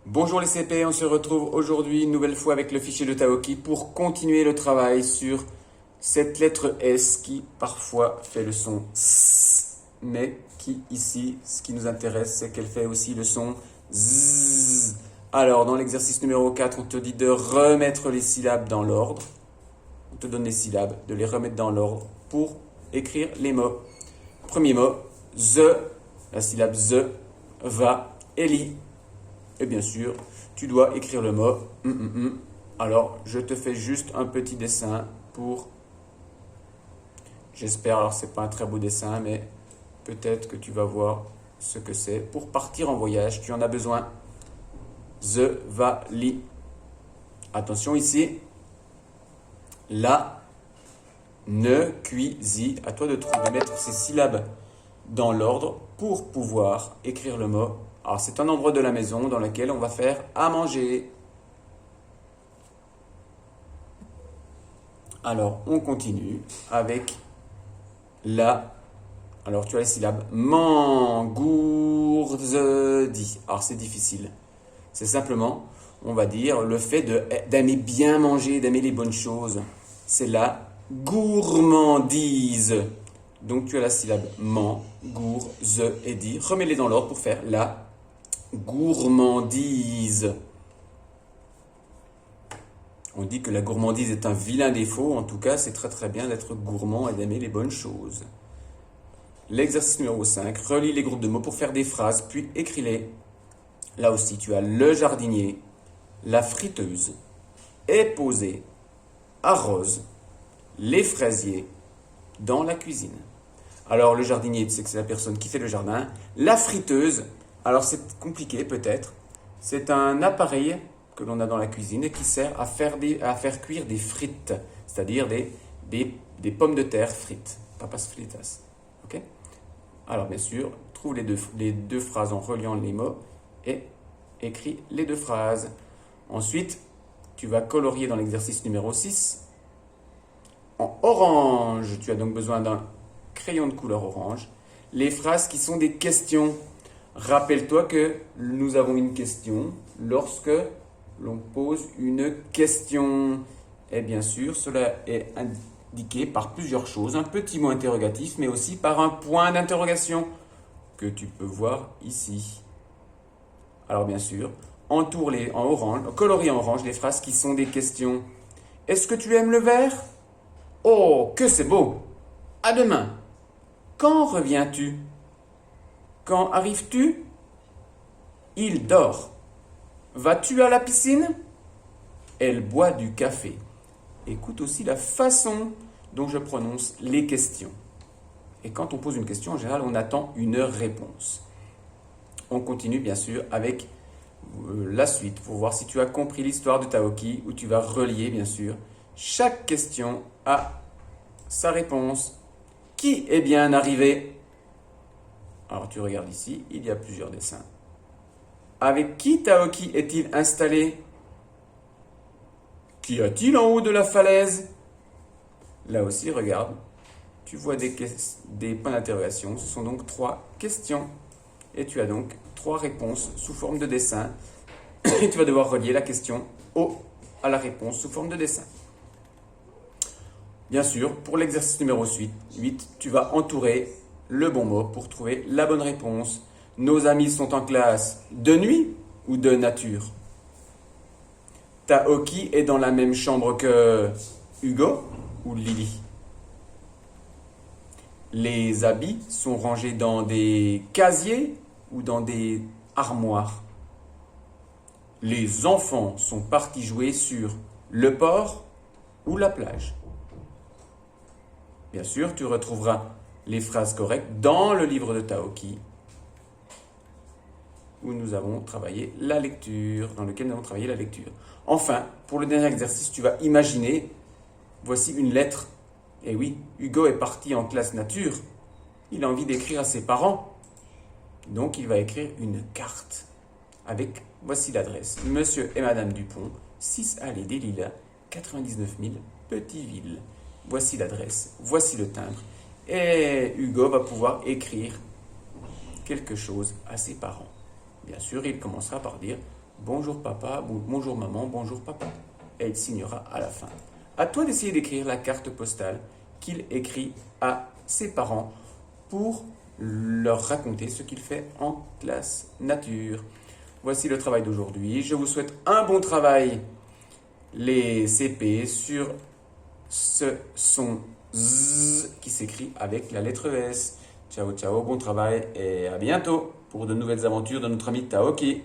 Bonjour les CP, on se retrouve aujourd'hui une nouvelle fois avec le fichier de Taoki pour continuer le travail sur cette lettre S qui parfois fait le son S, mais qui ici, ce qui nous intéresse, c'est qu'elle fait aussi le son Z. Alors, dans l'exercice numéro 4, on te dit de remettre les syllabes dans l'ordre. On te donne les syllabes, de les remettre dans l'ordre pour écrire les mots. Premier mot, the, la syllabe the, va et lit. Et bien sûr, tu dois écrire le mot. Alors, je te fais juste un petit dessin pour... J'espère, alors c'est pas un très beau dessin, mais peut-être que tu vas voir ce que c'est. Pour partir en voyage, tu en as besoin. The, va, lit. Attention ici. La, ne, cuisi. À toi de mettre ces syllabes dans l'ordre pour pouvoir écrire le mot. Alors, c'est un endroit de la maison dans lequel on va faire à manger. Alors, on continue avec la... Alors, tu as les syllabes mangourdi. Alors, c'est difficile. C'est simplement, on va dire, le fait d'aimer bien manger, d'aimer les bonnes choses. C'est la gourmandise. Donc, tu as la syllabe man, gour, ze et di. Remets-les dans l'ordre pour faire la gourmandise. On dit que la gourmandise est un vilain défaut. En tout cas, c'est très très bien d'être gourmand et d'aimer les bonnes choses. L'exercice numéro 5. Relis les groupes de mots pour faire des phrases, puis écris-les. Là aussi, tu as le jardinier, la friteuse, est posée, arrose, les fraisiers, dans la cuisine. Alors, le jardinier, tu sais que c'est la personne qui fait le jardin. La friteuse, alors c'est compliqué peut-être. C'est un appareil que l'on a dans la cuisine et qui sert à faire cuire des frites, c'est-à-dire des pommes de terre frites, papas fritas. Ok? Alors bien sûr, trouve les deux phrases en reliant les mots et écris les deux phrases. Ensuite, tu vas colorier dans l'exercice numéro 6 en orange. Tu as donc besoin d'un crayon de couleur orange. Les phrases qui sont des questions. Rappelle-toi que nous avons une question lorsque l'on pose une question. Et bien sûr, cela est indiqué par plusieurs choses. Un petit mot interrogatif, mais aussi par un point d'interrogation que tu peux voir ici. Alors bien sûr, entoure-les en orange, colorie en orange les phrases qui sont des questions. Est-ce que tu aimes le vert? Oh, que c'est beau! À demain! Quand reviens-tu? Quand arrives-tu? Il dort. Vas-tu à la piscine? Elle boit du café. Écoute aussi la façon dont je prononce les questions. Et quand on pose une question, en général, on attend une réponse. On continue bien sûr avec la suite pour voir si tu as compris l'histoire de Taoki, où tu vas relier bien sûr chaque question à sa réponse. Qui est bien arrivé? Alors tu regardes ici, il y a plusieurs dessins. Avec qui Taoki est-il installé? Qu'y a-t-il en haut de la falaise? Là aussi, regarde, tu vois des points d'interrogation. Ce sont donc 3 questions. Et tu as donc 3 réponses sous forme de dessin. Et tu vas devoir relier la question à la réponse sous forme de dessin. Bien sûr, pour l'exercice numéro 8, tu vas entourer le bon mot pour trouver la bonne réponse. Nos amis sont en classe de nuit ou de nature? Taoki est dans la même chambre que Hugo ou Lily? Les habits sont rangés dans des casiers ou dans des armoires? Les enfants sont partis jouer sur le port ou la plage? Bien sûr, tu retrouveras les phrases correctes dans le livre de Taoki où nous avons travaillé la lecture, dans lequel nous avons travaillé la lecture. Enfin, pour le dernier exercice, tu vas imaginer, voici une lettre. Et oui, Hugo est parti en classe nature. Il a envie d'écrire à ses parents. Donc, il va écrire une carte avec, voici l'adresse, Monsieur et Madame Dupont, 6 allée des Lilas, 99 000, Petite-Ville. Voici l'adresse, voici le timbre. Et Hugo va pouvoir écrire quelque chose à ses parents. Bien sûr, il commencera par dire bonjour papa, bonjour maman, bonjour papa. Et il signera à la fin. À toi d'essayer d'écrire la carte postale qu'il écrit à ses parents pour leur raconter ce qu'il fait en classe nature. Voici le travail d'aujourd'hui. Je vous souhaite un bon travail, les CP, sur ce son Z qui s'écrit avec la lettre S. Ciao, ciao, bon travail et à bientôt pour de nouvelles aventures de notre ami Taoki.